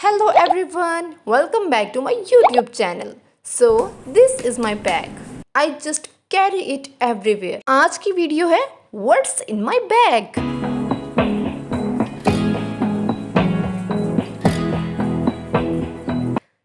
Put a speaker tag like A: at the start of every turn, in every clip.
A: Hello everyone, welcome back to my YouTube channel. So, this is my bag. I just carry it everywhere. आज की video है What's in my bag?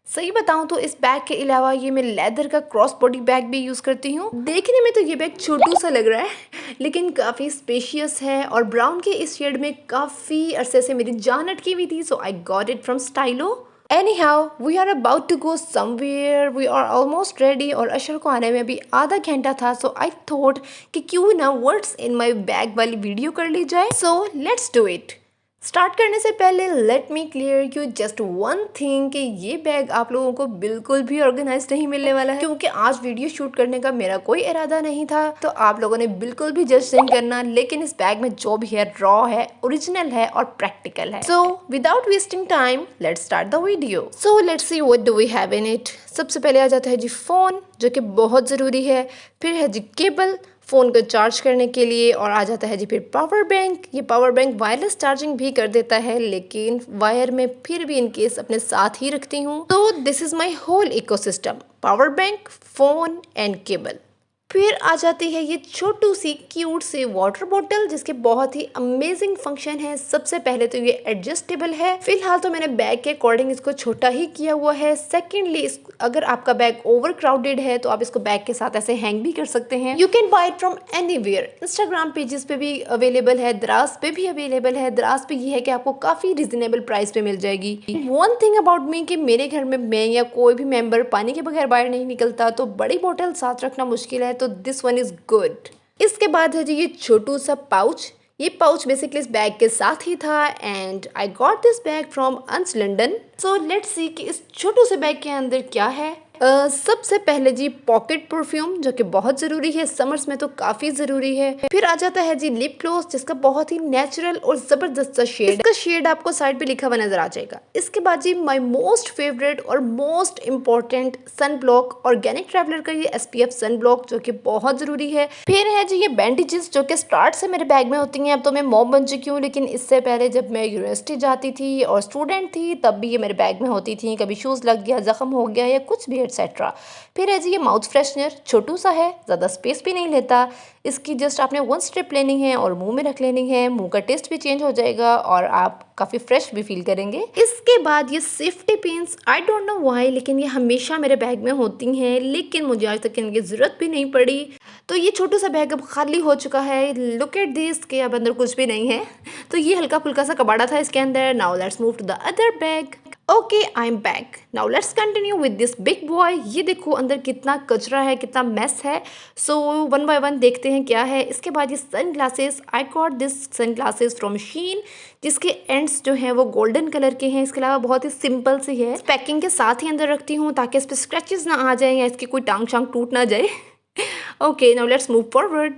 A: सही बताऊं तो इस bag के अलावा ये मैं लेदर का क्रॉस बॉडी बैग भी यूज़ करती हूँ। देखने में तो ये बैग छोटू सा लग रहा है लेकिन काफ़ी स्पेशियस है और ब्राउन के इस शेड में काफ़ी अरसे से मेरी जान अटकी हुई थी, so I got it from Stylo. Anyhow, we are about to go somewhere. We are almost ready और अशर को आने में अभी आधा घंटा था, so I thought कि क्यों ना What's in my bag वाली वीडियो कर ली जाए। So let's do it. Start करने से पहले let me clear you just one thing कि ये बैग आप लोगों को बिल्कुल भी ऑर्गेनाइज नहीं मिलने वाला है, क्योंकि आज वीडियो शूट करने का मेरा कोई इरादा नहीं था, तो आप लोगों ने बिल्कुल भी जज नहीं करना। लेकिन इस बैग में जो भी है रॉ है, ओरिजिनल है और प्रैक्टिकल है। So without wasting time let's start the video. So let's see what do we have in it. सबसे पहले आ जाता है जी फोन, जो कि बहुत ज़रूरी है। फिर है जी केबल फ़ोन को चार्ज करने के लिए, और आ जाता है जी फिर पावर बैंक। ये पावर बैंक वायरलेस चार्जिंग भी कर देता है, लेकिन वायर में फिर भी इनकेस अपने साथ ही रखती हूँ। तो this is my whole ecosystem, power bank, phone and cable. फिर आ जाती है ये छोटू सी क्यूट सी वाटर बॉटल, जिसके बहुत ही अमेजिंग फंक्शन है। सबसे पहले तो ये एडजस्टेबल है, फिलहाल तो मैंने बैग के अकॉर्डिंग इसको छोटा ही किया हुआ है। सेकेंडली, अगर आपका बैग ओवर क्राउडेड है तो आप इसको बैग के साथ ऐसे हैंग भी कर सकते हैं। You can buy it from anywhere. Instagram pages पे भी अवेलेबल है, दराज पे भी अवेलेबल है। दराज पे ये है कि आपको काफ़ी रिजनेबल प्राइस पे मिल जाएगी। वन थिंग अबाउट मी कि मेरे घर में मैं या कोई भी मेंबर पानी के बगैर बाहर नहीं निकलता, तो बड़ी बोतल साथ रखना मुश्किल है, तो दिस वन इज गुड। इसके बाद है जी ये छोटू सा पाउच। ये पाउच बेसिकली इस बैग के साथ ही था and I got this bag from अंस लंदन। सो लेट्स सी कि इस छोटू से बैग के अंदर क्या है। सबसे पहले जी पॉकेट परफ्यूम, जो कि बहुत ज़रूरी है, समर्स में तो काफ़ी ज़रूरी है। फिर आ जाता है जी लिप ग्लॉस, जिसका बहुत ही नेचुरल और ज़बरदस्त सा शेड। इसका शेड आपको साइड पे लिखा हुआ नजर आ जाएगा। इसके बाद जी माय मोस्ट फेवरेट और most important sun block, organic traveller का ये SPF सन ब्लॉक, जो कि बहुत ज़रूरी है। फिर है जी ये बैंडेजेस, जो कि स्टार्ट से मेरे बैग में होती हैं। अब तो मैं मॉम बन चुकी हूँ, लेकिन इससे पहले जब मैं यूनिवर्सिटी जाती थी और स्टूडेंट थी, तब भी ये मेरे बैग में होती थी। कभी शूज़ लग गया, ज़ख्म हो गया या कुछ भी एक्सेट्रा। फिर है जी ये माउथ फ्रेशनर, छोटू सा है, ज़्यादा स्पेस भी नहीं लेता। इसकी जस्ट आपने वन स्ट्रिप लेनी है और मुंह में रख लेनी है। मुंह का टेस्ट भी चेंज हो जाएगा और आप काफ़ी फ्रेश भी फील करेंगे। इसके बाद ये safety pins, I don't know why, लेकिन ये हमेशा मेरे बैग में होती हैं, लेकिन मुझे आज तक इनकी ज़रूरत भी नहीं पड़ी। तो ये छोटू सा बैग अब खाली हो चुका है। लुक एट दिस के अब अंदर कुछ भी नहीं है। तो ये हल्का फुल्का सा कबाड़ा था इसके अंदर। Now let's move to the other bag. Okay, I am back. Now let's continue with this big boy. ये देखो अंदर कितना कचरा है, कितना मेस है। सो वन बाय वन देखते हैं क्या है। इसके बाद ये sunglasses, I got this sunglasses from Shein, जिसके एंड्स जो हैं वो गोल्डन कलर के हैं। इसके अलावा बहुत ही सिंपल सी है। पैकिंग के साथ ही अंदर रखती हूँ ताकि इस पर स्क्रैचेस ना आ जाए या इसकी कोई टांग शांग टूट ना जाए। Okay, now let's move forward.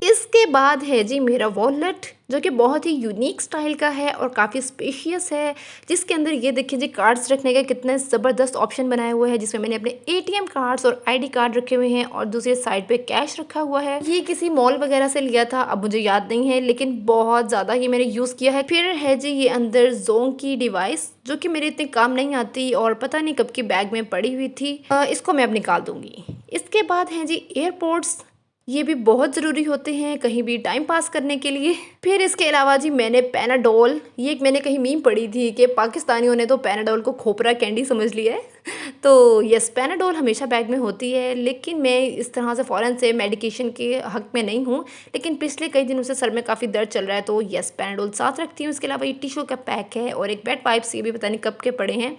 A: इसके बाद है जी मेरा वॉलेट, जो कि बहुत ही यूनिक स्टाइल का है और काफ़ी स्पेशियस है, जिसके अंदर ये देखिए जी कार्ड्स रखने का कितने ज़बरदस्त ऑप्शन बनाए हुए हैं, जिसमें मैंने अपने ATM कार्ड्स और ID कार्ड रखे हुए हैं और दूसरे साइड पे कैश रखा हुआ है। ये किसी मॉल वगैरह से लिया था, अब मुझे याद नहीं है, लेकिन बहुत ज़्यादा ये मैंने यूज़ किया है। फिर है जी ये अंदर जोंग की डिवाइस, जो कि मेरे इतने काम नहीं आती और पता नहीं कब की बैग में पड़ी हुई थी। इसको मैं अब निकाल दूंगी। इसके बाद हैं जी एयरपोर्ट्स, ये भी बहुत ज़रूरी होते हैं कहीं भी टाइम पास करने के लिए। फिर इसके अलावा जी मैंने पैनाडोल, ये मैंने कहीं मीम पढ़ी थी कि पाकिस्तानियों ने तो पैनाडोल को खोपरा कैंडी समझ लिया है। तो यस, पैनाडोल हमेशा बैग में होती है, लेकिन मैं इस तरह से फ़ौरन से मेडिकेशन के हक में नहीं हूँ, लेकिन पिछले कई दिनों से सर में काफ़ी दर्द चल रहा है, तो यस पैनाडोल साथ रखती हूँ। इसके अलावा ये टिश्यू का पैक है और एक बेड वाइप्स, ये भी पता नहीं कब के पड़े हैं।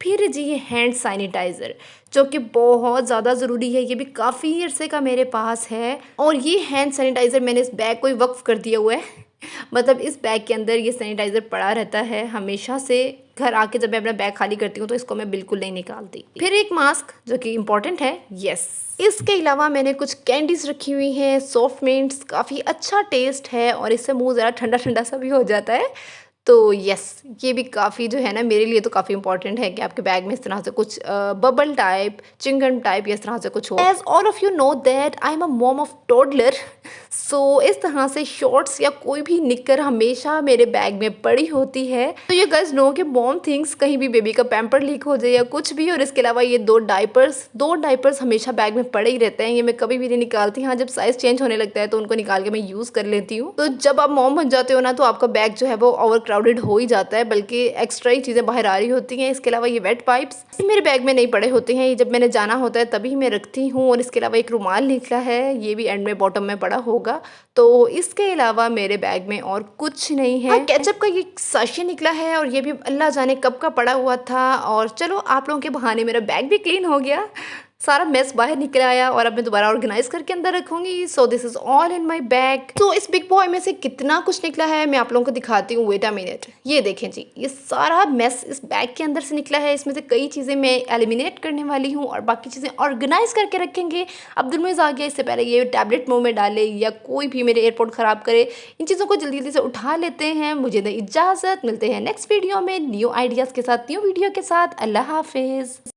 A: फिर जी ये हैंड सैनिटाइज़र, जो कि बहुत ज़्यादा ज़रूरी है, ये भी काफ़ी अरसे का मेरे पास है। और ये हैंड सैनिटाइज़र मैंने इस बैग को ही वक्फ कर दिया हुआ है। मतलब इस बैग के अंदर ये सैनिटाइज़र पड़ा रहता है हमेशा से। घर आके जब मैं अपना बैग खाली करती हूँ तो इसको मैं बिल्कुल नहीं निकालती। फिर एक मास्क, जो कि इम्पॉर्टेंट है, यस। इसके अलावा मैंने कुछ कैंडीज़ रखी हुई हैं, सॉफ्ट मिंट्स, काफ़ी अच्छा टेस्ट है और इससे मुंह ज़रा ठंडा ठंडा सा भी हो जाता है। तो यस, ये भी काफ़ी जो है ना मेरे लिए तो काफ़ी इंपॉर्टेंट है कि आपके बैग में इस तरह से कुछ बबल टाइप, चिंगम टाइप या इस तरह से कुछ हो। As all of you know that I am a mom of toddler, so इस तरह से शॉर्ट्स या कोई भी निक्कर हमेशा मेरे बैग में पड़ी होती है। तो ये गाइस नो कि मॉम थिंग्स कहीं भी बेबी का पैम्पर लीक हो जाए या कुछ भी, और इसके अलावा ये दो डाइपर्स हमेशा बैग में पड़े ही रहते हैं। ये मैं कभी भी नहीं निकालती। हाँ, जब साइज चेंज होने लगता है तो उनको निकाल के मैं यूज़ कर लेती हूँ। तो जब आप मॉम बन जाते हो ना, तो आपका बैग जो है वो ओवर क्राउडेड हो ही जाता है, बल्कि एक्स्ट्रा ही चीज़ें बाहर आ रही होती हैं। इसके अलावा ये वेट पाइप्स मेरे बैग में नहीं पड़े होते हैं, ये जब मैंने जाना होता है तभी मैं रखती हूँ। और इसके अलावा एक रुमाल निकला है, ये भी एंड में बॉटम में पड़ा होगा। तो इसके अलावा मेरे बैग में और कुछ नहीं है। हाँ, केचप का ये साशे निकला है और ये भी अल्लाह जाने कब का पड़ा हुआ था। और चलो, आप लोगों के बहाने मेरा बैग भी क्लीन हो गया, सारा मेस बाहर निकल आया और अब मैं दोबारा ऑर्गेनाइज करके अंदर रखूंगी। So this is all in my bag. तो इस बिग बॉय में से कितना कुछ निकला है मैं आप लोगों को दिखाती हूँ। वेट अ मिनट, ये देखें जी, ये सारा मेस इस बैग के अंदर से निकला है। इसमें से कई चीज़ें मैं एलिमिनेट करने वाली हूँ और बाकी चीज़ें ऑर्गेनाइज करके रखेंगे। अब्दुल मुइज़ आ गया, इससे पहले ये टैबलेट मुंह में डाले या कोई भी मेरे एयरपोर्ट ख़राब करे, इन चीज़ों को जल्दी जल्दी से उठा लेते हैं। मुझे दे इजाज़त, मिलते हैं नेक्स्ट वीडियो में न्यू आइडियाज़ के साथ, न्यू वीडियो के साथ। अल्लाह हाफिज़।